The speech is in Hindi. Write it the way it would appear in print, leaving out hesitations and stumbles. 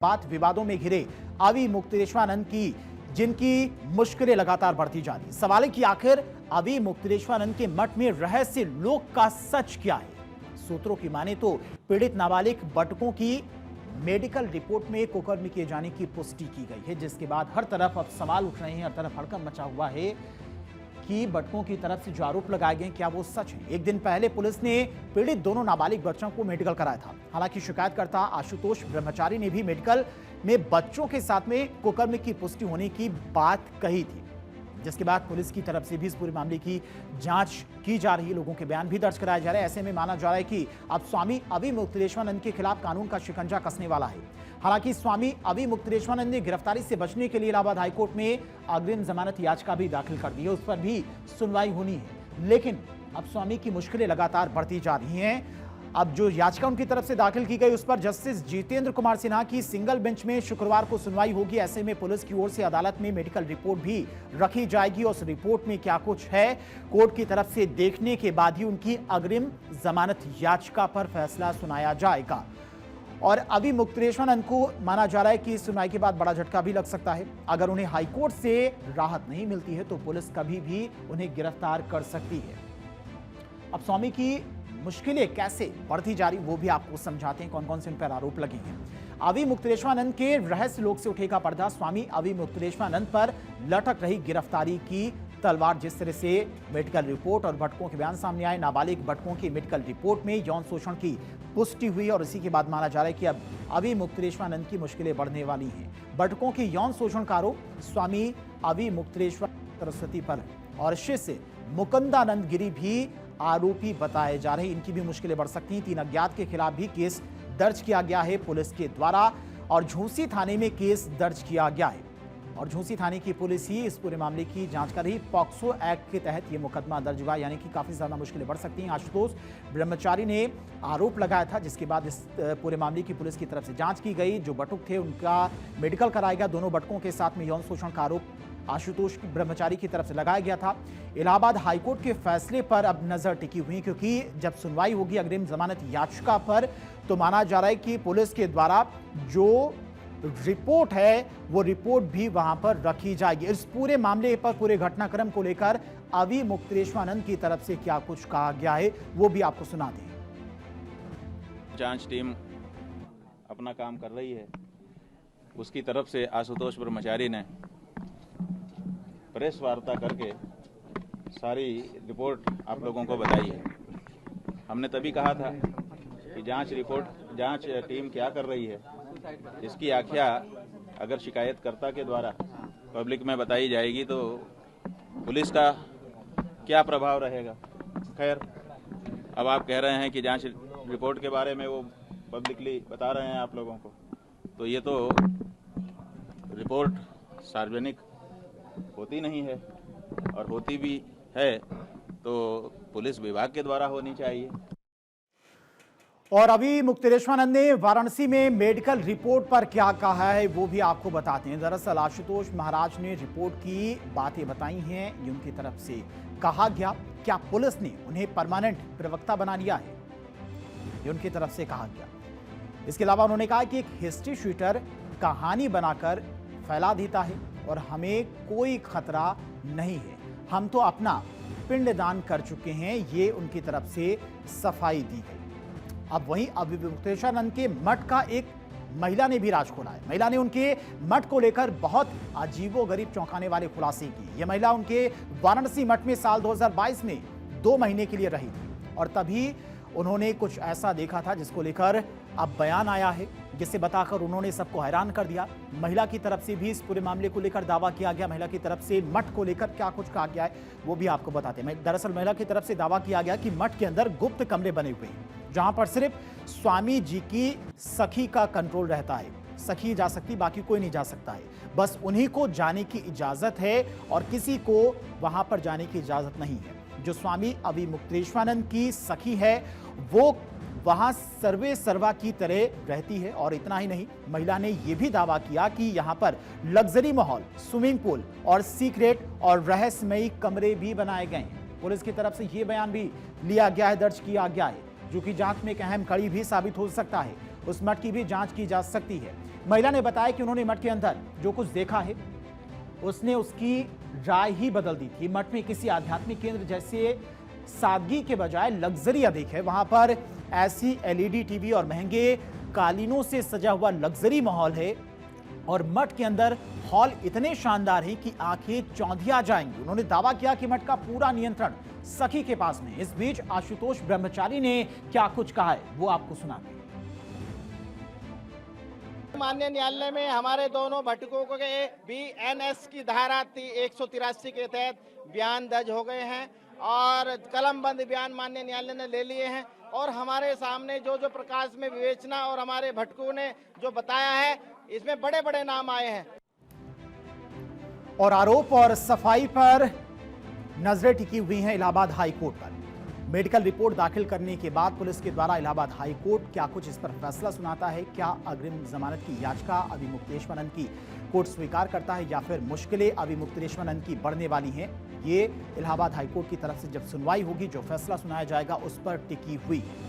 बात विवादों में घिरे अवी मुक्तेश्वरानंद की, जिनकी मुश्किलें लगातार बढ़ती जा रही। सवाल है कि आखिर अवी मुक्तेश्वरानंद के मठ में रहस्य लोक का सच क्या है। सूत्रों की माने तो पीड़ित नाबालिग बटकों की मेडिकल रिपोर्ट में कुकर्म किए जाने की पुष्टि की गई है, जिसके बाद हर तरफ अब सवाल उठ रहे हैं, हर तरफ हड़कंप मचा हुआ है कि बटकों की तरफ से जो आरोप लगाए गए क्या वो सच है। एक दिन पहले पुलिस ने पीड़ित दोनों नाबालिग बच्चों को मेडिकल कराया था। हालांकि शिकायतकर्ता आशुतोष ब्रह्मचारी ने भी मेडिकल में बच्चों के साथ में कुकर्म की पुष्टि होने की बात कही थी, जिसके बाद पुलिस की तरफ से भी इस पूरे मामले की जांच की जा रही है। लोगों के बयान भी दर्ज कराए जा रहे हैं। ऐसे में माना जा रहा है कि अब स्वामी अवी मुक्तेश्वरानंद के खिलाफ कानून का शिकंजा कसने वाला है। हालांकि स्वामी अवी मुक्तेश्वरानंद ने गिरफ्तारी से बचने के लिए इलाहाबाद हाईकोर्ट में अग्रिम जमानत याचिका भी दाखिल कर दी है, उस पर भी सुनवाई होनी है। लेकिन अब स्वामी की मुश्किलें लगातार बढ़ती जा रही हैं। अब जो याचिका उनकी तरफ से दाखिल की गई उस पर जस्टिस जितेंद्र कुमार सिन्हा की सिंगल बेंच में शुक्रवार को सुनवाई होगी। ऐसे में पुलिस की ओर से अदालत में मेडिकल रिपोर्ट भी रखी जाएगी और उस रिपोर्ट में क्या कुछ है कोर्ट की तरफ से देखने के बाद ही उनकी अग्रिम जमानत याचिका पर फैसला सुनाया जाएगा। और अभी मुक्तेश्वरानंद को माना जा रहा है कि सुनवाई के बाद बड़ा झटका भी लग सकता है। अगर उन्हें हाईकोर्ट से राहत नहीं मिलती है तो पुलिस कभी भी उन्हें गिरफ्तार कर सकती है। अब स्वामी की मुश्किलें कैसे बढ़ती जा रही वो भी आपको समझाते हैं, कौन कौन से उन पर आरोप लगे हैं। अवी मुक्तेश्वरानंद के रहस्य लोक से उठेगा पर्दा। स्वामी अवी मुक्तेश्वरानंद पर लटक रही गिरफ्तारी की तलवार। जिस तरह से मेडिकल रिपोर्ट और भटकों के बयान सामने आए, नाबालिग भटकों की मेडिकल रिपोर्ट में यौन शोषण की पुष्टि हुई और इसी के बाद माना जा रहा है कि अब अवी मुक्तेश्वरानंद की मुश्किलें बढ़ने वाली हैं। भटकों के यौन शोषण का आरोप स्वामी अवी मुक्तेश्वर सरस्वती पर और शिष्य मुकुंदानंद गिरी भी आरोपी बताए जा रहे हैं। इनकी भी मुश्किलें बढ़ सकती हैं। 3 अज्ञात के खिलाफ भी केस दर्ज किया गया है पुलिस के द्वारा और झूंसी थाने में केस दर्ज किया गया है और झूंसी थाने की पुलिस ही इस पूरे मामले की जांच कर रही। पॉक्सो एक्ट के तहत यह मुकदमा दर्ज हुआ, यानी कि काफी ज्यादा मुश्किलें बढ़ सकती हैं। आशुतोष ब्रह्मचारी ने आरोप लगाया था, जिसके बाद इस पूरे मामले की पुलिस की तरफ से जांच की गई। जो बटुक थे उनका मेडिकल कराया गया। दोनों बटकों के साथ में यौन शोषण का आरोप आशुतोष ब्रह्मचारी की तरफ से लगाया गया था। इलाहाबाद हाईकोर्ट के फैसले पर अब नजर टिकी हुई, क्योंकि जब सुनवाई होगी अग्रिम जमानत याचिका पर तो माना जा रहा है कि पुलिस के द्वारा जो रिपोर्ट है वो रिपोर्ट भी वहां पर रखी जाएगी। इस पूरे मामले पर, पूरे घटनाक्रम को लेकर अवी मुक्तेश्वरानंद की तरफ से क्या कुछ कहा गया है वो भी आपको सुना दें। जांच टीम अपना काम कर रही है। उसकी तरफ से आशुतोष ब्रह्मचारी ने प्रेस वार्ता करके सारी रिपोर्ट आप लोगों को बताई है। हमने तभी कहा था कि जांच टीम क्या कर रही है, इसकी आख्या अगर शिकायतकर्ता के द्वारा पब्लिक में बताई जाएगी तो पुलिस का क्या प्रभाव रहेगा। खैर, अब आप कह रहे हैं कि जांच रिपोर्ट के बारे में वो पब्लिकली बता रहे हैं आप लोगों को, तो ये तो रिपोर्ट सार्वजनिक होती नहीं है और होती भी है तो पुलिस विभाग के द्वारा होनी चाहिए। और अभी मुक्तेश्वरानंद ने वाराणसी में मेडिकल रिपोर्ट पर क्या कहा है वो भी आपको बताते हैं। दरअसल आशुतोष महाराज ने रिपोर्ट की बातें बताई हैं, ये उनकी तरफ से कहा गया। क्या पुलिस ने उन्हें परमानेंट प्रवक्ता बना लिया है, ये उनकी तरफ से कहा गया। इसके अलावा उन्होंने कहा कि एक हिस्ट्री शीटर कहानी बनाकर फैला देता है और हमें कोई खतरा नहीं है, हम तो अपना पिंडदान कर चुके हैं, ये उनकी तरफ से सफाई दी गई। अब वहीं अभी मुक्तेश्वरानंद के मठ का एक महिला ने भी राज खोला है। महिला ने उनके मठ को लेकर बहुत अजीबोगरीब चौंकाने वाले खुलासे किए। यह महिला उनके वाराणसी मठ में साल 2022 में 2 महीने के लिए रही थी और तभी उन्होंने कुछ ऐसा देखा था जिसको लेकर अब बयान आया है, जिसे बताकर उन्होंने सबको हैरान कर दिया। महिला की तरफ से भी इस पूरे मामले को लेकर दावा किया गया। महिला की तरफ से मठ को लेकर क्या कुछ कहा गया है वो भी आपको बताते हैं। दरअसल महिला की तरफ से दावा किया गया कि मठ के अंदर गुप्त कमरे बने हुए हैं, जहां पर सिर्फ स्वामी जी की सखी का कंट्रोल रहता है। सखी जा सकती, बाकी कोई नहीं जा सकता है। बस उन्हीं को जाने की इजाजत है और किसी को वहां पर जाने की इजाजत नहीं है। जो स्वामी अवी मुक्तेश्वरानंद की सखी है वो वहां सर्वे सर्वा की तरह रहती है। और इतना ही नहीं, महिला ने यह भी दावा किया कि यहां पर लग्जरी माहौल, स्विमिंग पूल और सीक्रेट और रहस्यमयी कमरे भी बनाए गए हैं। पुलिस की तरफ से यह बयान भी लिया गया है, दर्ज किया गया है, जो कि जांच में एक अहम कड़ी भी साबित हो सकता है। उस मठ की भी जांच की जा सकती है। महिला ने बताया कि उन्होंने मठ के अंदर जो कुछ देखा है उसने उसकी राय ही बदल दी थी। मठ में किसी आध्यात्मिक केंद्र जैसे सादगी के बजाय लग्जरी अधिक है। वहां पर ऐसी एलईडी टीवी और महंगे कालीनों से सजा हुआ लग्जरी माहौल है और मठ के अंदर हॉल इतने शानदार हैं कि आंखें चौंधिया जाएंगी। उन्होंने दावा किया कि मठ का पूरा नियंत्रण सखी के पास में। इस बीच आशुतोष ब्रह्मचारी ने क्या कुछ कहा है वो आपको सुनाते हैं। माननीय न्यायालय में हमारे दोनों भटकों के बीएनएस की धारा 183 के तहत बयान दर्ज हो गए हैं और कलमबंद बयान माननीय न्यायालय ने ले लिए हैं और हमारे सामने जो जो प्रकाश में विवेचना और हमारे भटकों ने जो बताया है इसमें बड़े बड़े नाम आए हैं। और आरोप और सफाई पर नजरें टिकी हुई हैं इलाहाबाद हाई कोर्ट पर। मेडिकल रिपोर्ट दाखिल करने के बाद पुलिस के द्वारा इलाहाबाद हाई कोर्ट क्या कुछ इस पर फैसला सुनाता है। क्या अग्रिम जमानत की याचिका अभी मुक्तेश्वरन की कोर्ट स्वीकार करता है या फिर मुश्किलें अभी मुक्तेश्वरन की बढ़ने वाली हैं, ये इलाहाबाद हाई कोर्ट की तरफ से जब सुनवाई होगी, जो फैसला सुनाया जाएगा उस पर टिकी हुई है।